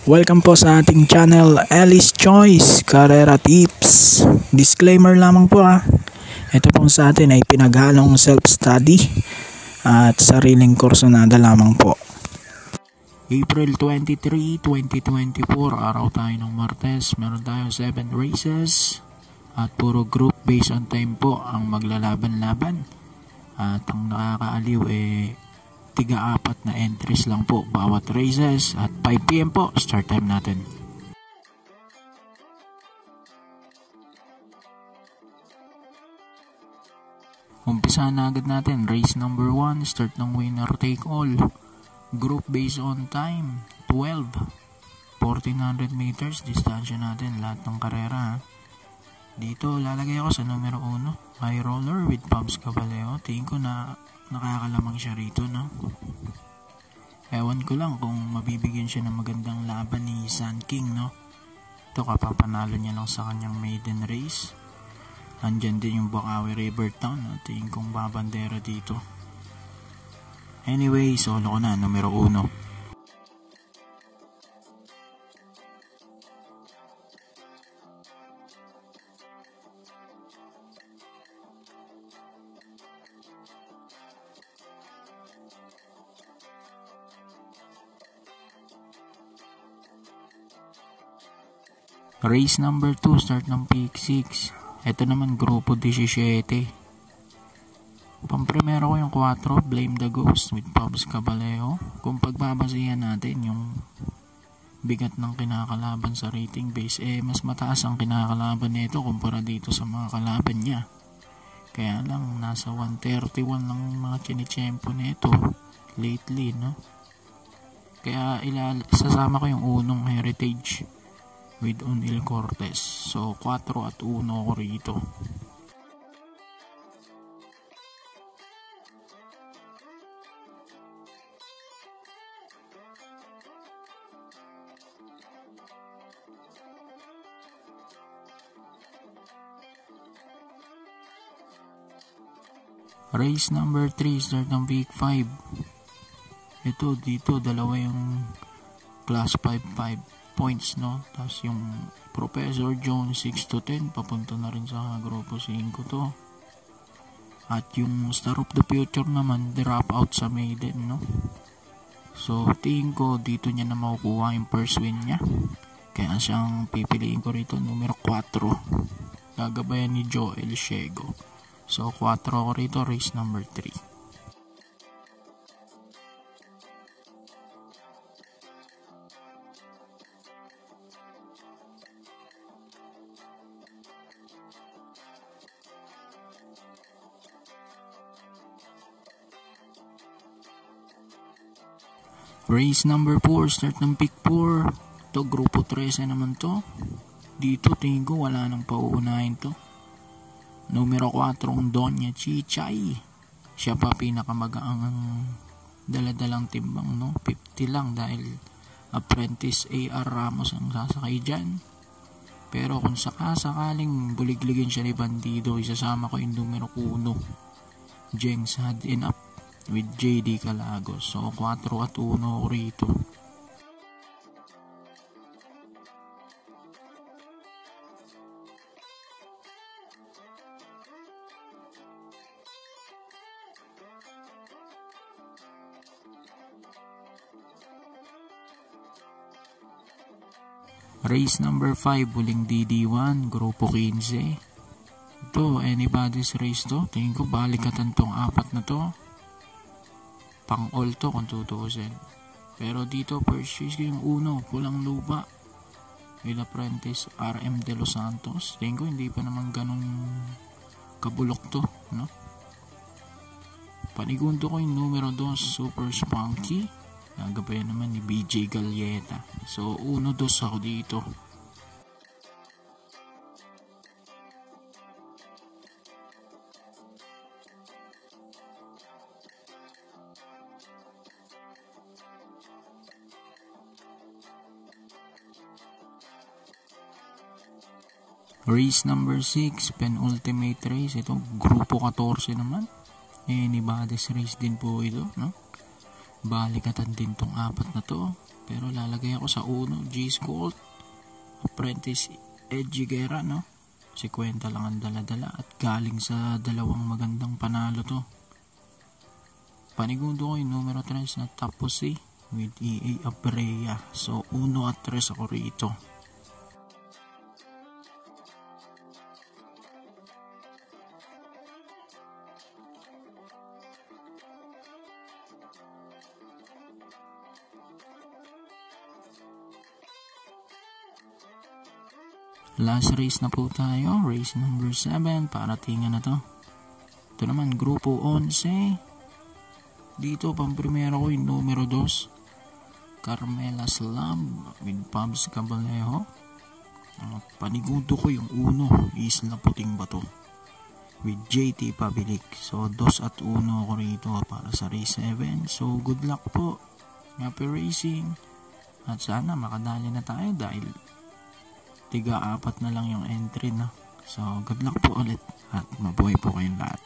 Welcome po sa ating channel, Alice Choice Carrera Tips. Disclaimer lamang po Ito pong sa atin ay pinaghalong self-study at sariling kursunada lamang po. April 23, 2024, araw tayo ng Martes. Meron tayong 7 races at puro group based on time po ang maglalaban-laban. At ang nakakaaliw tiga-apat na entries lang po bawat races at 5 PM po start time natin. Umpisa na agad natin. Race number 1, start ng winner take all. Group based on time 12, 1400 meters distansya natin lahat ng karera. Dito lalagay ako sa numero 1, high roller with Pabs Caballero. Tingin ko na nakakalamang siya rito, no? Ewan ko lang kung mabibigyan siya ng magandang laban ni Sun King, no? Ito kapapanalo niya lang sa kanyang maiden race. Andyan din yung Bukawi River Town, no? Tingin kong babandera dito. Anyway, solo ko na, numero 1. Race number 2, start ng pick 6. Ito naman grupo 17. Pampremero ko yung 4, Blame the Ghost with Pabs Caballero. Kung pagbabasihan natin yung bigat ng kinakalaban sa rating base, mas mataas ang kinakalaban nito kumpara dito sa mga kalaban niya. Kaya lang nasa 131 lang mga chinichempo nito lately, no? Kaya sasama ko yung unong Heritage with Unil Cortez. So 4 at 1 ko rito. Race number 3, start ng pick 5. Ito dito dalawa yung class 5 points, no? Tapos yung Professor Jones 6 to 10 papunta na rin sa grupo 5 to. At yung Star of the Future naman drop out sa maiden, no? So tingin ko dito niya na makukuha yung first win niya. Kaya siyang pipiliin ko rito, numero 4. Gagabayan ni Joel Shego. So 4 ko rito, race number 3. Race number 4, start ng pick 4. Ito, grupo 13 naman to. Dito, tingin ko wala nang pauunahin to. Numero 4, Donya Chichay. Siya pa pinakamagaang daladalang timbang, no? 50 lang dahil apprentice A.R. Ramos ang sasakay dyan. Pero kung sakaling buligligin siya ni Bandido, isasama ko yung numero 1, Jengs Had Enough with JD Calagos. So 4 at 1 rito. Race number 5, huling DD1, grupo 15. Ito, anybody's race to. Tingin ko balikatan tong 4 na to. Pang all to kung tutuusin. Pero dito first choice ko yung 1, Pulang Lupa with apprentice RM De Los Santos. Tingin ko hindi pa naman ganun kabulok to, no? Panigundo ko yung numero 2, Super Spunky. Nagabayan naman ni BJ Galleta. So 1-2 ako dito. Race number 6, penultimate race. Ito, grupo 14 naman. Anybody's race din po ito, no? Balikatan din tong apat na to. Pero lalagay ako sa uno, G-Scolt. Apprentice Edgy Guerra, no? 50 lang ang dala-dala at galing sa dalawang magandang panalo to. Panigundo ko yung numero 3 na Tapusi with EA Abrea. So 1 at 3 ako rito. Last race na po tayo, race number 7, paratingan na to. Ito naman, Grupo 11. Dito, pamprimero ko yung numero 2, Carmela Slam with Pabs Cabalejo. Panigundo ko yung 1, Isla Puting Bato with JT Pabilik. So, 2 at 1 ako rito para sa race 7. So, good luck po. Happy racing. At sana makadali na tayo dahil tiga-4 na lang yung entry na. So, good luck po ulit at mabuhay po kayong lahat.